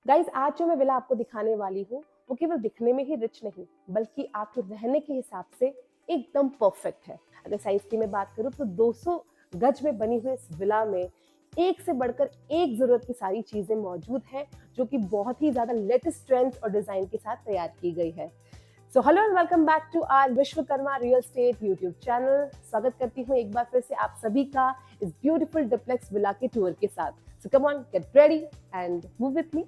Guys, आज जो मैं विला आपको दिखाने वाली हूँ वो केवल दिखने में ही रिच नहीं बल्कि आपके रहने के हिसाब से एकदम परफेक्ट है। अगर साइज की मैं बात करूँ तो 200 गज में बनी हुई इस विला में एक से बढ़कर एक जरूरत की सारी चीजें मौजूद हैं, जो कि बहुत ही ज्यादा लेटेस्ट ट्रेंड्स और डिजाइन के साथ तैयार की गई है। So hello and welcome back to our Vishwakarma real estate YouTube channel. स्वागत करती हूँ एक बार फिर से आप सभी का इस ब्यूटीफुल डुप्लेक्स विला के टूर के साथ। So come on, get ready and move with me.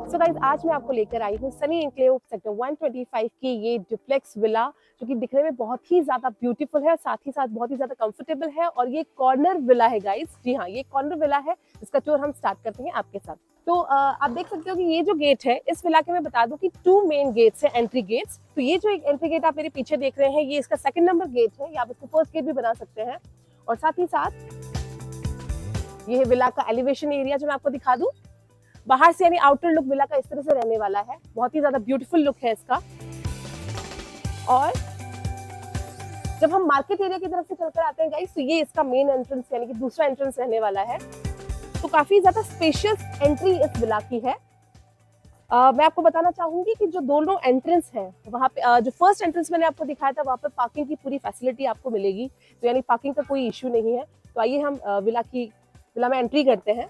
So guys, आज मैं आपको लेकर आई हूँ सनी एन्क्लेव सेक्टर 125 की ये डुप्लेक्स विला, जो कि दिखने में बहुत ही ज्यादा ब्यूटीफुल है, साथ ही साथ बहुत ही ज्यादा कंफर्टेबल है। और ये कॉर्नर विला है गाइस। जी हाँ, ये कॉर्नर विला है। इसका टूर हम स्टार्ट करते हैं आपके साथ। तो आप देख सकते हो कि ये जो गेट है इस विला के, मैं बता दूं कि 2 मेन गेट्स है, एंट्री गेट्स। तो ये जो एक एंट्री गेट आप मेरे पीछे देख रहे हैं, ये इसका 2nd नंबर गेट है, या आप इसको फर्स्ट गेट भी बना सकते हैं। और साथ ही साथ ये है विला का एलिवेशन एरिया, जो मैं आपको दिखा दूं। बाहर से यानी आउटर लुक विला का इस तरह से रहने वाला है। बहुत ही ज्यादा ब्यूटीफुल लुक है इसका। और जब हम मार्केट एरिया की तरफ से चलकर आते हैं गाइस, तो ये इसका मेन एंट्रेंस यानी कि दूसरा एंट्रेंस रहने वाला है। तो काफी ज्यादा स्पेशियस एंट्री इस विला की है। मैं आपको बताना चाहूंगी कि जो दोनों एंट्रेंस है वहाँ पे, जो फर्स्ट एंट्रेंस मैंने आपको दिखाया था, वहाँ पे पार्किंग की पूरी फैसिलिटी आपको मिलेगी। तो यानी पार्किंग का कोई इश्यू नहीं है। तो आइए हम विला में एंट्री करते हैं।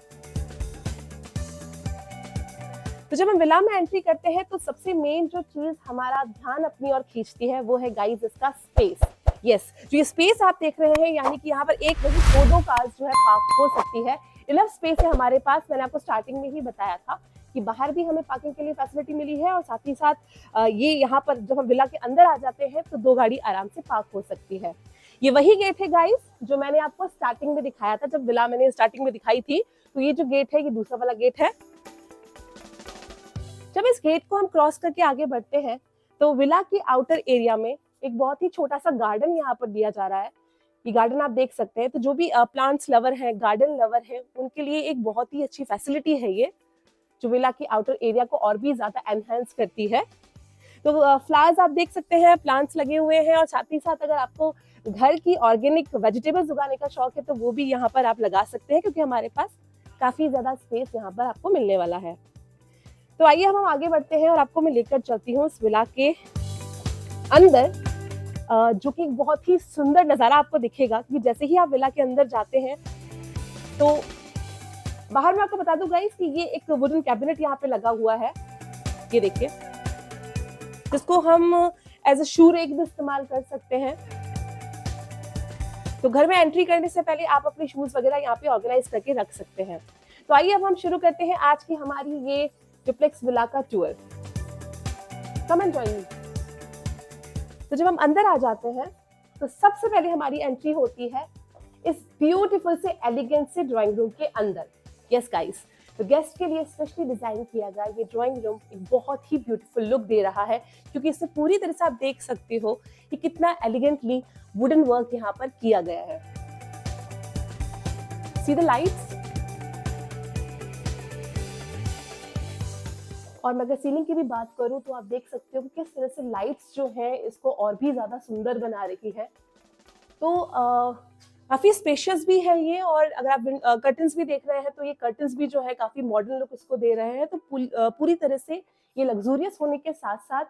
तो जब हम विला में एंट्री करते हैं तो सबसे मेन जो चीज हमारा ध्यान अपनी ओर खींचती है वो है गाइस इसका स्पेस। यस, जो ये स्पेस आप देख रहे हैं, यानी कि यहाँ पर एक नहीं 2 कार्स जो है पार्क हो सकती है। इनफ स्पेस है हमारे पास। मैंने आपको स्टार्टिंग में ही बताया था कि बाहर भी हमें पार्किंग के लिए फैसिलिटी मिली है, और साथ ही साथ ये यहाँ पर जब हम विला के अंदर आ जाते हैं तो 2 गाड़ी आराम से पार्क हो सकती है। ये वही गेट है गाइस जो मैंने आपको स्टार्टिंग में दिखाया था। जब विला मैंने स्टार्टिंग में दिखाई थी, तो ये जो गेट है ये दूसरा वाला गेट है। जब इस गेट को हम क्रॉस करके आगे बढ़ते हैं तो विला की आउटर एरिया में एक बहुत ही छोटा सा गार्डन यहाँ पर दिया जा रहा है। ये गार्डन आप देख सकते हैं। तो जो भी प्लांट्स लवर हैं, गार्डन लवर हैं, उनके लिए एक बहुत ही अच्छी फैसिलिटी है ये, जो विला की आउटर एरिया को और भी ज्यादा एनहांस करती है। तो फ्लावर्स आप देख सकते हैं, प्लांट्स लगे हुए हैं। और साथ ही साथ अगर आपको घर की ऑर्गेनिक वेजिटेबल्स उगाने का शौक है तो वो भी यहाँ पर आप लगा सकते हैं, क्योंकि हमारे पास काफी ज्यादा स्पेस यहाँ पर आपको मिलने वाला है। तो आइए हम आगे बढ़ते हैं और आपको मैं लेकर चलती हूँ इस विला के अंदर, जो कि बहुत ही सुंदर नजारा आपको दिखेगा। क्योंकि जैसे ही आप विला के अंदर जाते हैं तो बाहर मैं आपको बता दूं गाइस कि ये एक वुडन कैबिनेट यहाँ पे लगा हुआ है, ये देखिए, जिसको हम एज अ शू रेक भी इस्तेमाल कर सकते हैं। तो घर में एंट्री करने से पहले आप अपने शूज वगैरह यहाँ पे ऑर्गेनाइज करके रख सकते हैं। तो आइए अब हम शुरू करते हैं आज की हमारी ये डुप्लेक्स विला का tour. Come and join me. तो जब हम अंदर आ जाते हैं तो सबसे पहले हमारी एंट्री होती है इस ब्यूटीफुल से एलिगेंट से ड्राइंग रूम के अंदर। यस गाइस, तो गेस्ट के लिए स्पेशली डिजाइन किया गया ये ड्राइंग रूम एक बहुत ही ब्यूटीफुल लुक दे रहा है, क्योंकि इससे पूरी तरह से आप देख सकते हो कि कितना एलिगेंटली वुडन वर्क यहाँ पर किया गया है। See the lights. और मैं अगर सीलिंग की भी बात करूं तो आप देख सकते हो कि किस तरह से लाइट्स जो है इसको और भी ज्यादा सुंदर बना रही है। तो काफी स्पेशियस भी है ये। और अगर आप कर्टन्स भी देख रहे हैं तो ये कर्टन्स भी जो है काफी मॉडर्न लुक इसको दे रहे हैं। तो पूरी तरह से ये लग्जूरियस होने के साथ साथ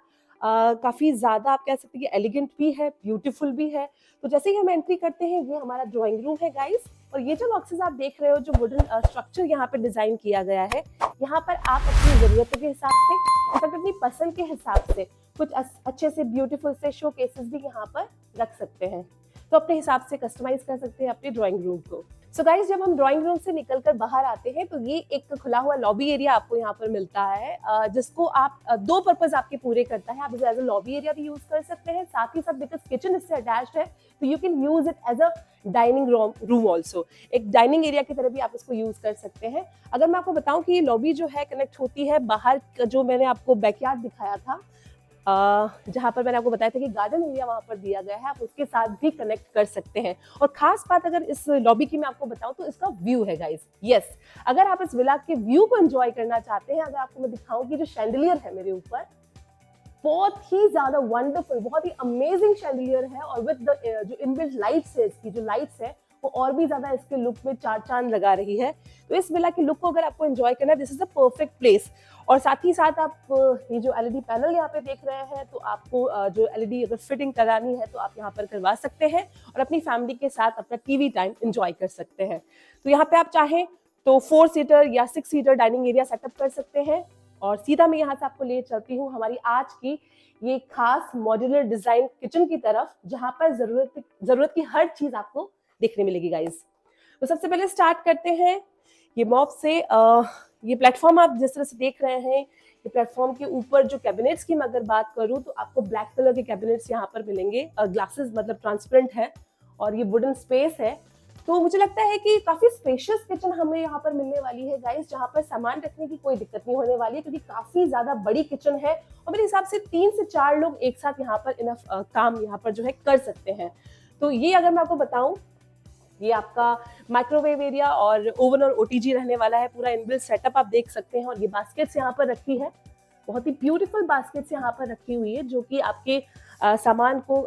काफी ज्यादा आप कह सकते हैं कि एलिगेंट भी है, ब्यूटीफुल भी है। तो जैसे ही हम एंट्री करते हैं, ये हमारा ड्राइंग रूम है गाइस। और ये जो बॉक्सेस आप देख रहे हो, जो वुडन स्ट्रक्चर यहाँ पे डिजाइन किया गया है, यहाँ पर आप अपनी जरूरतों के हिसाब से, इनफैक्ट अपनी पसंद के हिसाब से कुछ अच्छे से ब्यूटीफुल से शो केसेस भी यहाँ पर रख सकते हैं। तो अपने हिसाब से कस्टमाइज कर सकते हैं अपने ड्राइंग रूम को। सो गाइस, जब हम ड्राइंग रूम से निकलकर बाहर आते हैं तो ये एक खुला हुआ लॉबी एरिया आपको यहाँ पर मिलता है, जिसको आप दो पर्पस आपके पूरे करता है। आप इसे एज अ लॉबी एरिया भी यूज कर सकते हैं, साथ ही साथ बिकॉज किचन इससे अटैच्ड है तो you can use it as a dining room also. एक डाइनिंग एरिया की तरह भी आप इसको यूज कर सकते हैं। अगर मैं आपको बताऊं कि ये लॉबी जो है कनेक्ट होती है बाहर जो मैंने आपको बैकयार्ड दिखाया था, जहाँ पर मैंने आपको बताया था कि गार्डन एरिया वहां पर दिया गया है, आप उसके साथ भी कनेक्ट कर सकते हैं। और खास बात अगर इस लॉबी की मैं आपको बताऊं तो इसका व्यू है गाइस। यस, अगर आप इस विला के व्यू को एंजॉय करना चाहते हैं, अगर आपको मैं दिखाऊं कि जो शैंडलियर है मेरे ऊपर, बहुत ही ज्यादा वंडरफुल, बहुत ही अमेजिंग शैंडलियर है, और विद द जो इनबिल्ट लाइट्स है, इसकी जो लाइट्स है वो और भी ज्यादा इसके लुक में चार चांद लगा रही है। तो इस विला के लुक को अगर आपको एंजॉय करना है, this is the perfect place. और साथ ही साथ आप ये जो एलईडी पैनल यहाँ पे देख रहे हैं, तो आपको जो एलईडी अगर फिटिंग करानी है तो आप यहाँ पर करवा सकते हैं और अपनी फैमिली के साथ अपना टीवी टाइम एंजॉय कर सकते हैं। तो यहाँ पे आप चाहें तो 4 सीटर या 6 सीटर डाइनिंग एरिया सेटअप कर सकते हैं। और सीधा मैं यहाँ से आपको ले चलती हूँ हमारी आज की ये खास मॉड्यूलर डिजाइन किचन की तरफ, जहां पर जरूरत की हर चीज आपको देखने मिलेगी गाइस। तो सबसे पहले स्टार्ट करते हैं ये मॉप से। ये प्लेटफॉर्म आप जिस तरह से देख रहे हैं, ये प्लेटफॉर्म के ऊपर जो कैबिनेट्स की मैं अगर बात करूं तो आपको ब्लैक कलर के कैबिनेट्स यहाँ पर मिलेंगे, ग्लासेस मतलब ट्रांसपेरेंट है, और ये वुडन स्पेस है। तो मुझे लगता है कि काफी स्पेशियस किचन हमें यहाँ पर मिलने वाली है गाइस, जहाँ पर सामान रखने की कोई दिक्कत नहीं होने वाली है, क्योंकि काफी ज्यादा बड़ी किचन है और मेरे हिसाब से 3 से 4 लोग एक साथ यहाँ पर इनफ काम यहाँ पर जो है कर सकते हैं। तो ये अगर मैं आपको बताऊं, ये आपका माइक्रोवेव एरिया और ओवन और ओटीजी रहने वाला है, पूरा इनबिल्ट सेटअप आप देख सकते हैं। और ये बास्केट्स यहाँ पर रखी है, बहुत ही ब्यूटीफुल बास्केट्स यहाँ पर रखी हुई है, जो कि आपके सामान को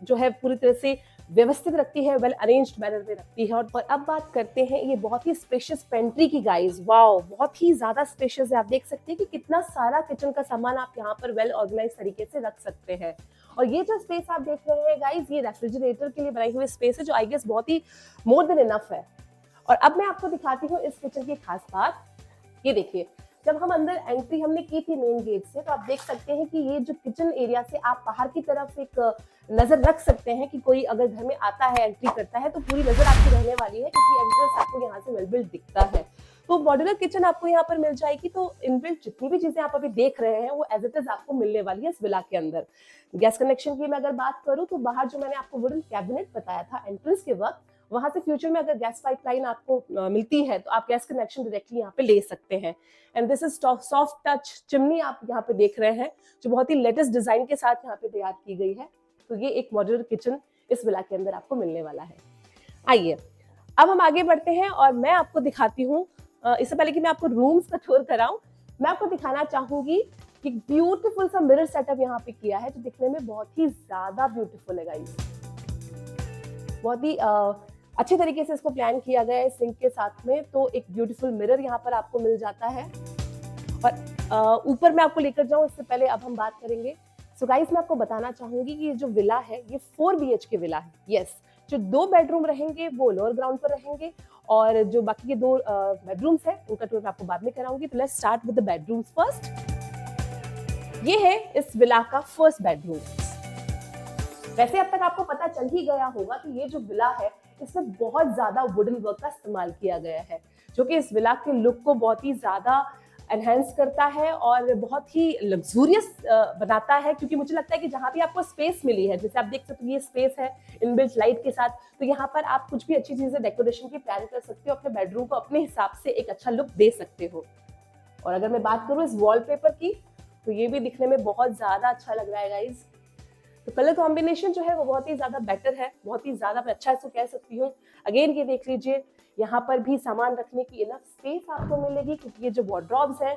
जो है पूरी तरह से व्यवस्थित रखती है, वेल अरेंज्ड मैनर में रखती है। और अब बात करते हैं ये बहुत ही स्पेशियस पेंट्री की गाइस। वाओ, बहुत ही ज्यादा स्पेशियस है। आप देख सकते हैं कि कितना सारा किचन का सामान आप यहाँ पर वेल ऑर्गेनाइज तरीके से रख सकते हैं। और ये जो स्पेस आप देख रहे हैं गाइस, ये रेफ्रिजरेटर के लिए बनाई हुई स्पेस है, जो आई गेस बहुत ही मोर देन इनफ है। और अब मैं आपको दिखाती हूँ इस किचन की खास बात। ये देखिए, जब हम अंदर एंट्री हमने की थी मेन गेट से, तो आप देख सकते हैं कि ये जो किचन एरिया से आप बाहर की तरफ एक नजर रख सकते हैं कि कोई अगर घर में आता है, एंट्री करता है, तो पूरी नजर आपकी रहने वाली है, क्योंकि एंट्रेंस आपको यहाँ से वेल-बिल्ट दिखता है। तो मॉड्यूलर किचन आपको यहाँ पर मिल जाएगी। तो इनबिल्ट जितनी भी चीजें आप अभी देख रहे हैं वो एज इट इज आपको मिलने वाली है इस विला के अंदर। गैस कनेक्शन की मैं अगर बात करूँ तो बाहर जो मैंने आपको वुडन कैबिनेट बताया था एंट्रेंस के वक्त, वहां से फ्यूचर में अगर गैस पाइपलाइन आपको मिलती है तो आप गैस कनेक्शन डायरेक्टली यहाँ पे ले सकते हैं। And this is soft touch chimney आप यहाँ पे देख रहे हैं, जो बहुत ही लेटेस्ट डिजाइन के साथ यहाँ पे तैयार की गई है। तो ये एक मॉड्यूलर किचन इस विला के अंदर आपको मिलने वाला है। आइए अब हम आगे बढ़ते हैं और मैं आपको दिखाती हूँ, इससे पहले कि मैं आपको रूम्स का टूर कराऊं, मैं आपको दिखाना चाहूंगी कि ब्यूटीफुल सा मिरर सेटअप यहाँ पे किया है, जो दिखने में बहुत ही ज्यादा ब्यूटीफुल है गाइस। बहुत ही अच्छे तरीके से इसको प्लान किया गया है सिंक के साथ में। तो एक ब्यूटीफुल मिरर यहाँ पर आपको मिल जाता है। और ऊपर मैं आपको लेकर जाऊं इससे पहले अब हम बात करेंगे। सो गाइस, मैं आपको बताना चाहूंगी कि ये जो विला है ये 4 BHK विला है। यस, जो 2 बेडरूम रहेंगे वो लोअर ग्राउंड पर रहेंगे, और जो बाकी के 2 बेडरूम्स हैं उनका टूर मैं आपको बाद में कराऊंगी। तो let's start with the bedrooms first. ये है इस विला का फर्स्ट बेडरूम। वैसे अब तक आपको पता चल ही गया होगा कि ये जो विला है इसमें बहुत ज्यादा वुडन वर्क का इस्तेमाल किया गया है, जो कि इस विला के लुक को बहुत ही ज्यादा एनहेंस करता है और बहुत ही लग्जूरियस बनाता है। क्योंकि मुझे लगता है कि जहाँ भी आपको स्पेस मिली है, जैसे आप देख सकते हो ये स्पेस है इनबिल्ट लाइट के साथ, तो यहाँ पर आप कुछ भी अच्छी चीजें डेकोरेशन की प्लान कर सकते हो, अपने बेडरूम को अपने हिसाब से एक अच्छा लुक दे सकते हो। और अगर मैं बात करूँ इस वॉलपेपर की, तो ये भी दिखने में बहुत ज्यादा अच्छा लग रहा है गाइज। तो कलर कॉम्बिनेशन जो है वो बहुत ही ज्यादा बेटर है, बहुत ही ज्यादा अच्छा इसको कह सकती हूँ। अगेन ये देख लीजिए, यहाँ पर भी सामान रखने की इनफ स्पेस आपको मिलेगी, क्योंकि ये जो वार्डरोब्स हैं,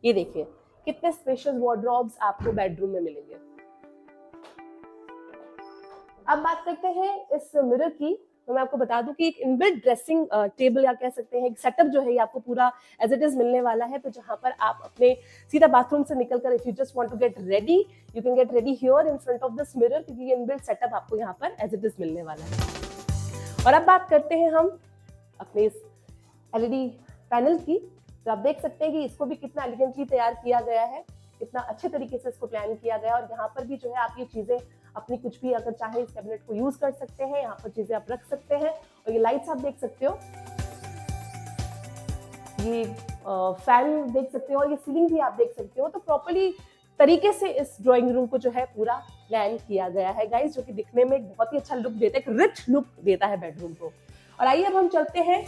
ये देखिए कितने स्पेशियस वार्डरोब्स आपको बेडरूम में मिलेंगे। अब बात करते हैं इस मिरर की। तो मैं आपको बता दूं कि एक इनबिल्ट ड्रेसिंग टेबल या कह सकते हैं एक सेटअप जो है ये आपको पूरा एज इट इज मिलने वाला है। तो जहां पर आप अपने सीधा बाथरूम से निकलकर if you just want to get ready, you can get ready here in front of this mirror, क्योंकि ये इनबिल्ट सेटअप आपको यहाँ पर एज इट इज मिलने वाला है। और अब बात करते हैं हम अपने इस एलईडी पैनल की। तो आप देख सकते हैं कि इसको भी कितना एलिगेंटली तैयार किया गया है, कितना अच्छे तरीके से इसको प्लान किया गया है। और यहाँ पर भी जो है आप ये चीजें अपनी कुछ भी अगर चाहे इस कैबिनेट को यूज कर सकते हैं, यहाँ पर चीजें आप रख सकते हैं। और ये लाइट्स आप देख सकते हो, ये फैन देख सकते हो और ये सीलिंग भी आप देख सकते हो। तो प्रॉपर्ली तरीके से इस ड्राइंग रूम को जो है पूरा प्लान किया गया है गाइस, जो कि दिखने में एक बहुत ही अच्छा लुक देता है, एक रिच लुक देता है बेडरूम को। और आइए अब हम चलते हैं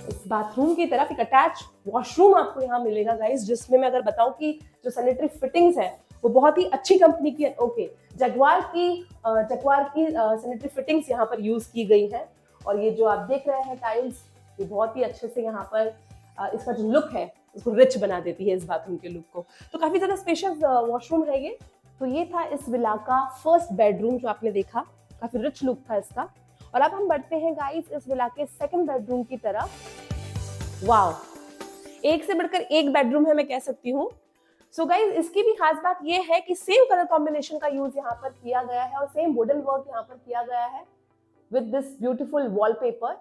इस बाथरूम की तरफ। एक अटैच वॉशरूम आपको यहाँ मिलेगा गाइस, जिसमें मैं अगर बताऊं कि जो सैनिटरी फिटिंग्स है वो बहुत ही अच्छी कंपनी की है। ओके, जगवार की सैनिटरी फिटिंग्स यहाँ पर यूज की गई है। और ये जो आप देख रहे हैं टाइल्स, ये बहुत ही अच्छे से यहाँ पर इसका जो लुक है उसको रिच बना देती है इस बाथरूम के लुक को। तो काफी ज्यादा स्पेशियस वॉशरूम है ये। तो ये था इस विला का फर्स्ट बेडरूम जो आपने देखा, काफी रिच लुक था इसका। और अब हम बढ़ते हैं गाइस इस विला के सेकंड बेडरूम की तरफ। वाओ, एक से बढ़कर एक बेडरूम है मैं कह सकती हूँ। सो गाइस इसकी भी खास बात ये है कि सेम कलर कॉम्बिनेशन का यूज यहाँ पर किया गया है और सेम वुडन वर्क यहाँ पर किया गया है with this beautiful wallpaper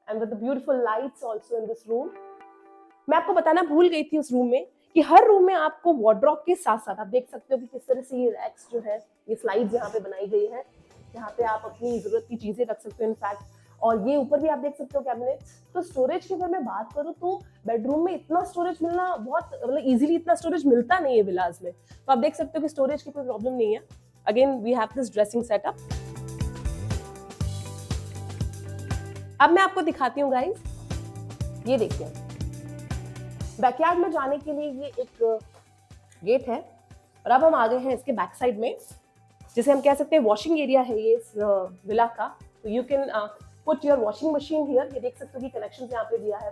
and with the beautiful lights also in this room. मैं आपको बताना भूल गई थी उस रूम में कि हर रूम में आपको वार्डरोब के साथ साथ आप देख सकते हो कि किस तरह से ये रैक्स जो है, ये स्लाइड्स यहाँ पे बनाई गई है, यहाँ पे आप अपनी जरूरत की चीजें रख सकते हो इनफैक्ट। और ये ऊपर भी आप देख सकते हो कैबिनेट्स। तो स्टोरेज की अगर मैं बात करूँ तो बेडरूम में इतना स्टोरेज मिलना बहुत मतलब इजीली इतना स्टोरेज मिलता नहीं है विलाज में। तो आप देख सकते हो कि स्टोरेज की कोई प्रॉब्लम नहीं है। Again we have this dressing setup. अब मैं आपको दिखाती हूँ गाइस, ये देखिए बैकयार्ड में जाने के लिए ये एक गेट है। और अब हम आ गए हैं इसके बैक साइड में, जिसे हम कह सकते हैं वॉशिंग एरिया है ये इस विला का। तो you can put your washing machine here. ये देख सकते हो कि कनेक्शन यहाँ पे दिया है,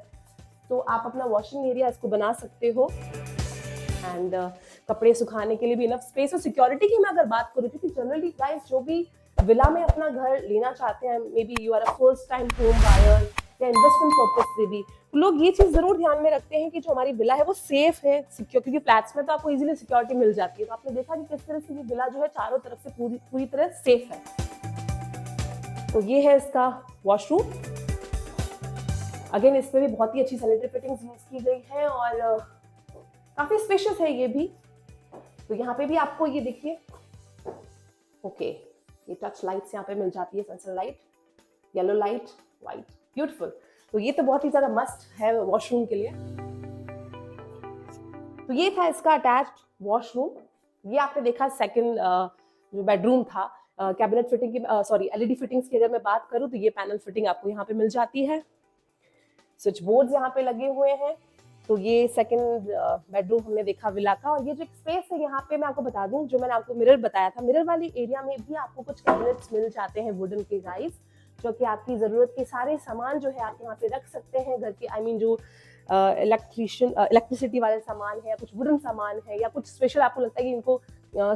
तो आप अपना वॉशिंग एरिया इसको बना सकते हो। एंड कपड़े सुखाने के लिए भी इनफ स्पेस। और सिक्योरिटी की मैं अगर बात करूँ, क्योंकि जनरली गाइस जो भी विला में अपना घर लेना चाहते हैं, maybe you are a first time home buyer या इन्वेस्टमेंट पर्पस से भी, तो लोग ये चीज जरूर ध्यान में रखते हैं कि जो हमारी विला है वो सेफ है, सिक्योर। क्योंकि फ्लैट्स में तो आपको इजीली सिक्योरिटी मिल जाती है। तो आपने देखा कि किस तरह से ये विला जो है चारों तरफ से पूरी तरह सेफ है। तो ये है इसका वॉशरूम। अगेन इस पे भी बहुत ही अच्छी सैनिटरी फिटिंग्स यूज की गई है और काफी स्पेशियस है ये भी। तो यहाँ पे भी आपको ये देखिए, ओके, ये टच लाइट्स यहाँ पे मिल जाती है, sensor light, yellow light, white, beautiful. तो ये तो बहुत ही ज्यादा मस्ट है वॉशरूम के लिए। तो ये था इसका अटैच्ड वॉशरूम। ये आपने देखा सेकंड जो बेडरूम था। कैबिनेट फिटिंग की एलईडी फिटिंग्स की अगर मैं बात करूं तो ये पैनल फिटिंग आपको यहाँ पे मिल जाती है। स्विच बोर्ड्स यहाँ पे लगे हुए हैं। तो ये सेकंड बेडरूम हमने देखा विला का। और ये जो स्पेस है यहाँ पे मैं आपको बता दूं, जो मैंने आपको मिरर बताया था, मिरर वाली एरिया में भी आपको कुछ कैबिनेट्स मिल जाते हैं वुडन के गाइस, जो कि आपकी जरूरत के सारे सामान जो है आप यहाँ पे रख सकते हैं घर के। जो इलेक्ट्रिसिटी वाले सामान है, कुछ वुडन सामान है, या कुछ स्पेशल आपको लगता है कि इनको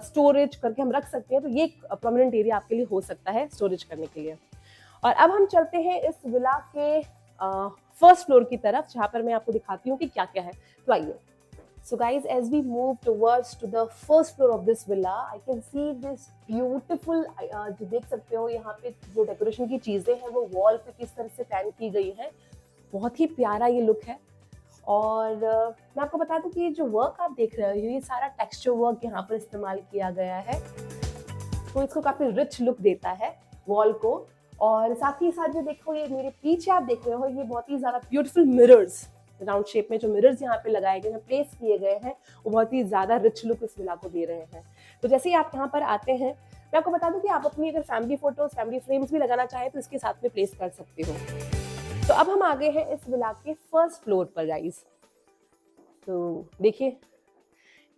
स्टोरेज करके हम रख सकते हैं, तो ये एक प्रोमिनेंट एरिया आपके लिए हो सकता है स्टोरेज करने के लिए। और अब हम चलते हैं इस विला के फर्स्ट फ्लोर की तरफ, जहाँ पर मैं आपको दिखाती हूँ कि क्या क्या है। तो आइए। So guys, as we move towards to the first floor of this villa, I can see this beautiful, जो देख सकते हो यहाँ पे जो डेकोरेशन की चीजें हैं वो वॉल पे किस तरह से पैन की गई है। बहुत ही प्यारा ये लुक है। और मैं आपको बता दूं कि जो वर्क आप देख रहे हो, ये सारा टेक्सचर वर्क यहाँ पर इस्तेमाल किया गया है, तो इसको काफी रिच लुक देता है वॉल को। और साथ ही साथ जो देखो, ये मेरे पीछे आप देख रहे हो, ये बहुत ही ज्यादा ब्यूटीफुल मिरर्स, राउंड शेप में जो मिरर्स यहाँ पे लगाए गए हैं, प्लेस किए गए हैं, वो बहुत ही ज्यादा रिच लुक इस विला को दे रहे हैं। तो जैसे ही आप यहाँ पर आते हैं, मैं आपको बता दूं कि आप अपनी अगर फैमिली फोटोज, फैमिली फ्रेम्स भी लगाना चाहें तो इसके साथ में प्लेस कर सकते हो। तो अब हम आ गए हैं इस विला के फर्स्ट फ्लोर पर गाइस। तो देखिए,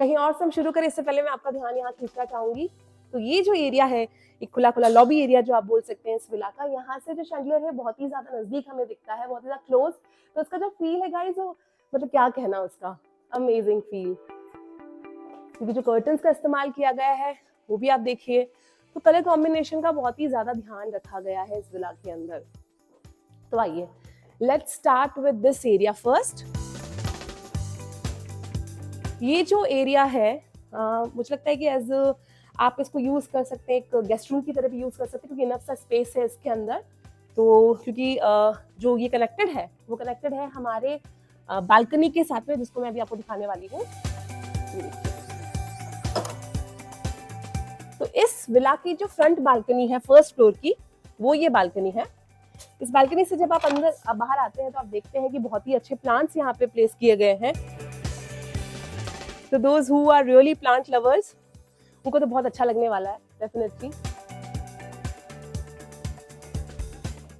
कहीं और से हम शुरू करें इससे पहले मैं आपका ध्यान यहाँ खींचना चाहूंगी। तो ये जो एरिया है, एक खुला खुला लॉबी एरिया जो आप बोल सकते हैं इस विला का, यहाँ से जो शैंडलियर है बहुत ही ज्यादा नजदीक हमें दिखता है, बहुत ही ज्यादा क्लोज। तो उसका जो फील है गाइस, वो मतलब क्या कहना उसका, अमेजिंग फील। क्योंकि जो कर्टन्स का इस्तेमाल किया गया है वो भी आप देखिए, तो कलर कॉम्बिनेशन का बहुत ही ज्यादा ध्यान रखा गया है इस विला के अंदर। तो आइए, let's start with this area first. ये जो एरिया है मुझे लगता है कि एज आप इसको यूज कर सकते हैं, एक गेस्ट रूम की तरह भी यूज कर सकते हैं, क्योंकि इनफ सा स्पेस है इसके अंदर। तो क्योंकि जो ये कनेक्टेड है वो कनेक्टेड है हमारे बालकनी के साथ में, जिसको मैं अभी आपको दिखाने वाली हूँ। तो इस विला की जो फ्रंट बालकनी है फर्स्ट फ्लोर की, वो ये बालकनी है। इस बालकनी से जब आप अंदर बाहर आते हैं तो आप देखते हैं कि बहुत ही अच्छे प्लांट्स यहाँ पे प्लेस किए गए हैं। तो those who are really plant lovers, उनको तो बहुत अच्छा लगने वाला है डेफिनेटली।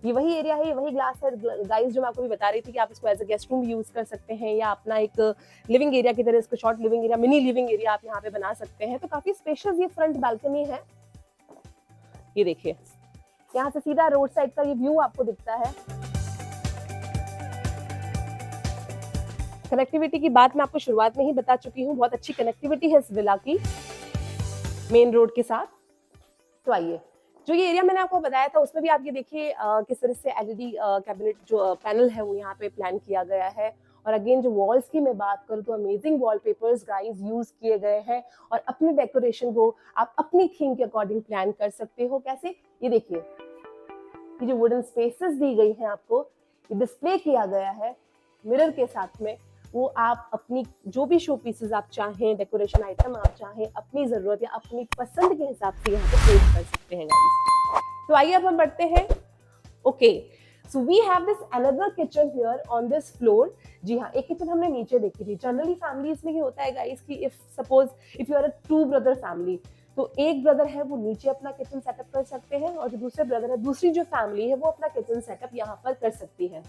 ये वही एरिया है, ये वही ग्लास है गाइस जो मैं आपको भी बता रही थी कि आप इसको as a guest room use कर सकते हैं या अपना एक लिविंग एरिया की तरह इसको short living area, mini living area आप यहाँ पे बना सकते हैं। तो काफी स्पेशियस ये फ्रंट बालकनी है। ये देखिए, यहाँ से सीधा रोड साइड का ये व्यू आपको दिखता है। कनेक्टिविटी की बात मैं आपको शुरुआत में ही बता चुकी हूँ, बहुत अच्छी कनेक्टिविटी है इस विला की मेन रोड के साथ। तो आइए, जो ये एरिया मैंने आपको बताया था उसमें भी आप ये देखिए किस तरह से एलईडी कैबिनेट जो पैनल है वो यहाँ पे प्लान किया गया है। और अगेन जो वॉल्स की मैं बात करूँ तो अमेजिंग वॉलपेपर्स गाइस यूज किए गए हैं और अपने डेकोरेशन को आप अपनी थीम के अकॉर्डिंग प्लान कर सकते हो। कैसे, ये देखिए, ये जो वुडन स्पेसेस दी गई हैं आपको, ये डिस्प्ले किया गया है मिरर के साथ में। वो आप अपनी जो भी शो पीसेस आप चाहें, डेकोरेशन आइटम आप चाहें, अपनी जरूरत या अपनी पसंद के हिसाब से यहाँ पे प्लेस कर सकते हैं गाइस। तो आइए अब हम बढ़ते हैं। Okay, so we have this another kitchen here on this floor. जी हाँ, एक किचन हमने नीचे देखी थी। जनरली फैमिलीज में ये होता है गाइस कि if suppose if you are a 2 brother family, तो एक ब्रदर है वो नीचे अपना किचन सेटअप कर सकते हैं और जो दूसरे ब्रदर है, दूसरी जो फैमिली है वो अपना किचन सेटअप यहाँ पर कर सकती है।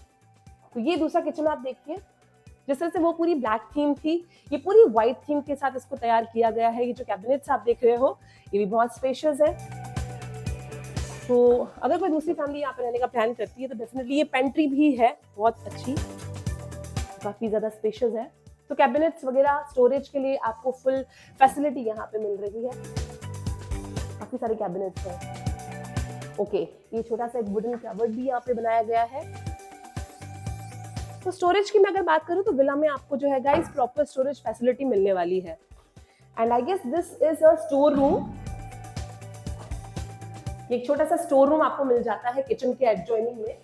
तो ये दूसरा किचन आप देखिए, जिस तरह से वो पूरी ब्लैक थीम थी, ये पूरी व्हाइट थीम के साथ इसको तैयार किया गया है। ये जो कैबिनेट्स आप देख रहे हो ये भी बहुत स्पेशियस है। तो अगर कोई दूसरी फैमिली यहाँ पे रहने का प्लान करती है तो डेफिनेटली ये पेंट्री भी है बहुत अच्छी, काफी ज्यादा स्पेशियस है। तो कैबिनेट्स वगैरह स्टोरेज के लिए आपको फुल फैसिलिटी यहाँ पे मिल रही है। काफी सारे कैबिनेट्स हैं। ओके, ये छोटा सा एक वुडन कबर्ड भी यहाँ पे बनाया गया है। तो स्टोरेज की मैं अगर बात करूं तो विला में आपको जो है गाइस प्रॉपर स्टोरेज फैसिलिटी मिलने वाली है। And I guess this is a store room. एक छोटा सा स्टोर रूम आपको मिल जाता है किचन के एडजॉइनिंग में।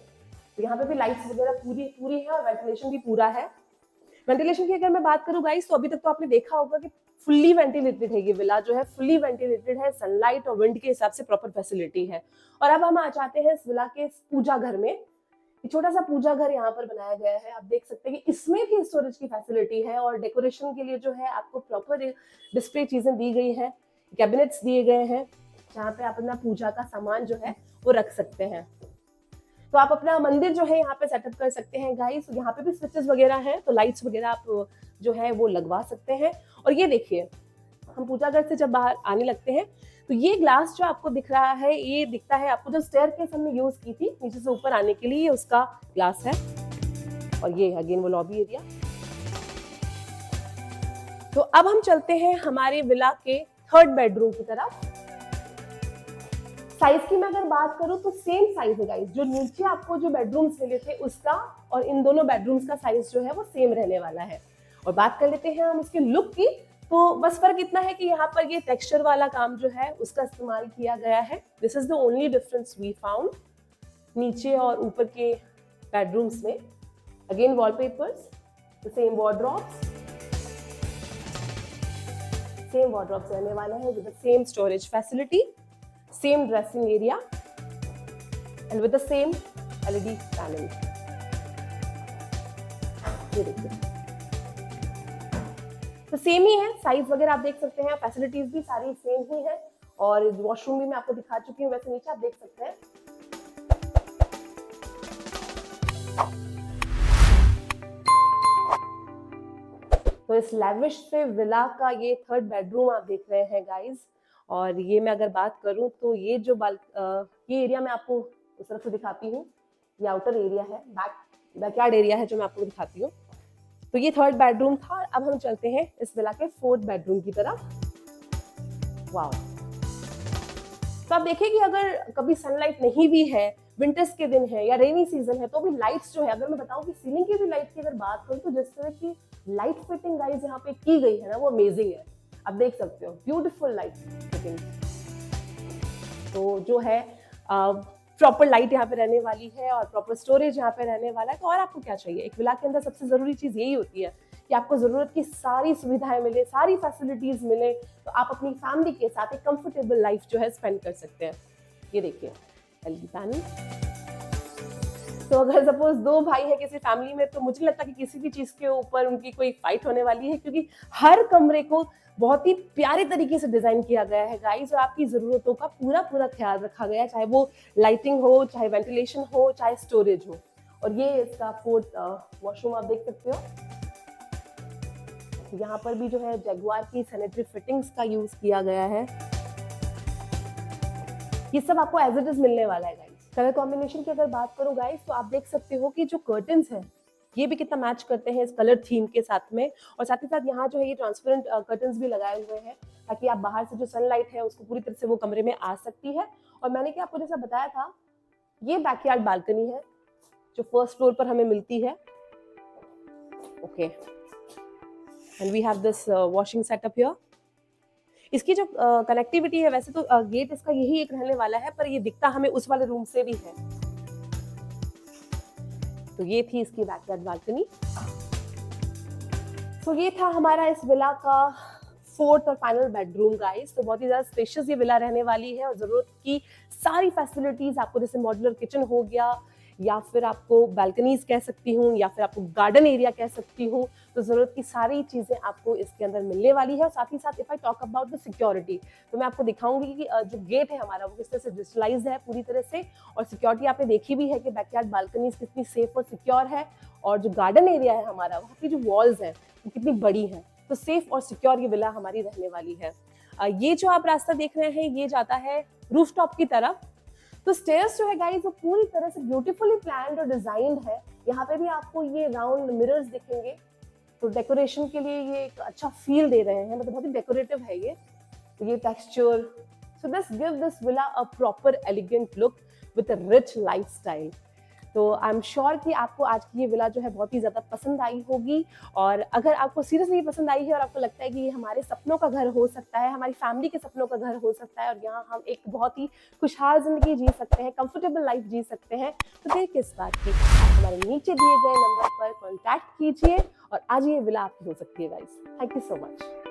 तो यहाँ पे भी लाइट्स वगैरह पूरी है और वेंटिलेशन भी पूरा है। वेंटिलेशन की अगर मैं बात करूं गाइस तो अभी तक तो आपने देखा होगा कि फुल्ली वेंटिलेटेड है। ये विला जो है फुल्ली वेंटिलेटेड है, सनलाइट और विंड के हिसाब से प्रॉपर फैसिलिटी है। और अब हम आ जाते हैं इस विला के पूजा घर में। छोटा सा पूजा घर यहाँ पर बनाया गया है। आप देख सकते हैं कि इसमें भी स्टोरेज की फैसिलिटी है और डेकोरेशन के लिए जो है आपको प्रॉपर डिस्प्ले चीजें दी गई है, कैबिनेट्स दिए गए हैं जहाँ पे आप अपना पूजा का सामान जो है वो रख सकते हैं। तो आप अपना मंदिर जो है यहाँ पे सेटअप कर सकते हैं गाइस। यहाँ पे भी स्विचेस वगैरह हैं, तो लाइट्स वगैरह आप जो है वो लगवा सकते हैं। और ये देखिए, हम पूजा घर से जब बाहर आने लगते हैं तो ये ग्लास जो आपको दिख रहा है, ये दिखता है आपको जो स्टेयरकेस हमने यूज की थी नीचे से ऊपर आने के लिए, उसका ग्लास है। और ये अगेन वो लॉबी एरिया। तो अब हम चलते हैं हमारे विला के 3rd बेडरूम की तरफ। साइज की मैं अगर बात करूं तो सेम साइज है गाइस। जो नीचे आपको जो बेडरूम्स मिले थे उसका और इन दोनों बेडरूम्स का साइज जो है वो सेम रहने वाला है। और बात कर लेते हैं हम इसके लुक की, तो बस फर्क इतना है कि यहाँ पर ये टेक्सचर वाला काम जो है उसका इस्तेमाल किया गया है। This is the only difference we found नीचे और ऊपर के बेडरूम्स में। Again wallpapers, the same wardrobes रहने वाले हैं with the same storage facility, same dressing area and with the same LED panel. ये देखिए, तो सेम ही है, साइज वगैरह आप देख सकते हैं, फैसिलिटीज भी सारी सेम ही है। और वॉशरूम भी मैं आपको दिखा चुकी हूँ, वैसे नीचे आप देख सकते हैं। तो इस लैविश से विला का ये 3rd बेडरूम आप देख रहे हैं गाइस। और ये मैं अगर बात करूं तो ये जो ये एरिया मैं आपको उस तरफ से दिखाती हूँ। ये आउटर एरिया है, बैकयार्ड एरिया है जो मैं आपको दिखाती हूँ। तो ये 3rd बेडरूम था। अब हम चलते हैं इस विला के 4th बेडरूम की तरफ। वाओ, तो आप देखिए कि अगर कभी सनलाइट नहीं भी है, विंटर्स के दिन है या रेनी सीजन है, तो भी लाइट्स जो है, अगर मैं बताऊं कि सीलिंग की भी लाइट की अगर बात करूं तो जिस तरह की लाइट फिटिंग गाइस यहाँ पे की गई है ना, वो अमेजिंग है। आप देख सकते हो, ब्यूटीफुल लाइट फिटिंग। तो जो है प्रॉपर लाइट यहाँ पे रहने वाली है और प्रॉपर स्टोरेज यहाँ पे रहने वाला है। तो और आपको क्या चाहिए? एक विला के अंदर सबसे जरूरी चीज यही होती है कि आपको जरूरत की सारी सुविधाएं मिले, सारी फैसिलिटीज मिले, तो आप अपनी फैमिली के साथ एक कंफर्टेबल लाइफ जो है स्पेंड कर सकते हैं। ये देखिए एलईडी पैनल, तो अगर सपोज दो भाई है किसी फैमिली में, तो मुझे नहीं लगता कि किसी भी चीज के ऊपर उनकी कोई फाइट होने वाली है, क्योंकि हर कमरे को बहुत ही प्यारे तरीके से डिजाइन किया गया है गाइस, और आपकी जरूरतों का पूरा पूरा ख्याल रखा गया है, चाहे वो लाइटिंग हो, चाहे वेंटिलेशन हो, चाहे स्टोरेज हो। और ये इसका फोर्थ वॉशरूम आप देख सकते हो। यहाँ पर भी जो है जगुआर की सैनिटरी फिटिंग्स का यूज किया गया है। ये सब आपको एज इट इज मिलने वाला है गाइस। कलर कॉम्बिनेशन की अगर बात करूं गाइस, तो आप देख सकते हो कि जो कर्टन्स हैं ये भी कितना मैच करते हैं इस कलर थीम के साथ में, और साथ ही साथ यहाँ जो है ये ट्रांसपेरेंट कर्टन्स भी लगाए हुए हैं, ताकि आप बाहर से जो सनलाइट है उसको पूरी तरह से वो कमरे में आ सकती है। और मैंने क्या आपको जैसा बताया था, ये बैकयार्ड बालकनी है जो फर्स्ट फ्लोर पर हमें मिलती है। Okay, and we have this washing setup here. इसकी जो कनेक्टिविटी है, वैसे तो गेट इसका यही एक रहने वाला है, पर ये दिखता हमें उस वाले रूम से भी है। तो ये थी इसकी बैकयार्ड बालकनी। तो ये था हमारा इस विला का फोर्थ और फाइनल बेडरूम गाइस। तो बहुत ही ज्यादा स्पेशियस ये विला रहने वाली है, और जरूरत की सारी फैसिलिटीज आपको, जैसे मॉड्यूलर किचन हो गया, या फिर आपको बालकनीज कह सकती हूँ, या फिर आपको गार्डन एरिया कह सकती हूँ, तो जरूरत की सारी चीजें आपको इसके अंदर मिलने वाली है। और साथ ही साथ if I talk about the security, तो मैं आपको दिखाऊंगी कि जो गेट है हमारा वो किस तरह से डिजिटलाइज्ड है पूरी तरह से, और सिक्योरिटी आपने देखी भी है कि बैकयार्ड बालकनीज कितनी सेफ और सिक्योर है, और जो गार्डन एरिया है हमारा, वहाँ की जो वॉल्स हैं वो कितनी बड़ी है। तो सेफ और सिक्योर ये विला हमारी रहने वाली है। ये जो आप रास्ता देख रहे हैं ये जाता है रूफटॉप की तरफ। तो स्टेयर्स जो है गाइस वो पूरी तरह से ब्यूटीफुली प्लान्ड और डिजाइंड है। यहाँ पे भी आपको ये राउंड मिरर्स दिखेंगे, तो डेकोरेशन के लिए ये एक अच्छा फील दे रहे हैं, मतलब बहुत ही डेकोरेटिव है ये texture. So this give this villa a proper elegant look with a rich lifestyle. तो आई एम श्योर कि आपको आज की ये विला जो है बहुत ही ज़्यादा पसंद आई होगी। और अगर आपको सीरियसली पसंद आई है और आपको लगता है कि ये हमारे सपनों का घर हो सकता है, हमारी फैमिली के सपनों का घर हो सकता है, और यहाँ हम एक बहुत ही खुशहाल जिंदगी जी सकते हैं, कंफर्टेबल लाइफ जी सकते हैं, तो देर किस बात की, आप हमारे नीचे दिए गए नंबर पर कॉन्टैक्ट कीजिए और आज ये विला आपकी हो सकती है guys. Thank you so much.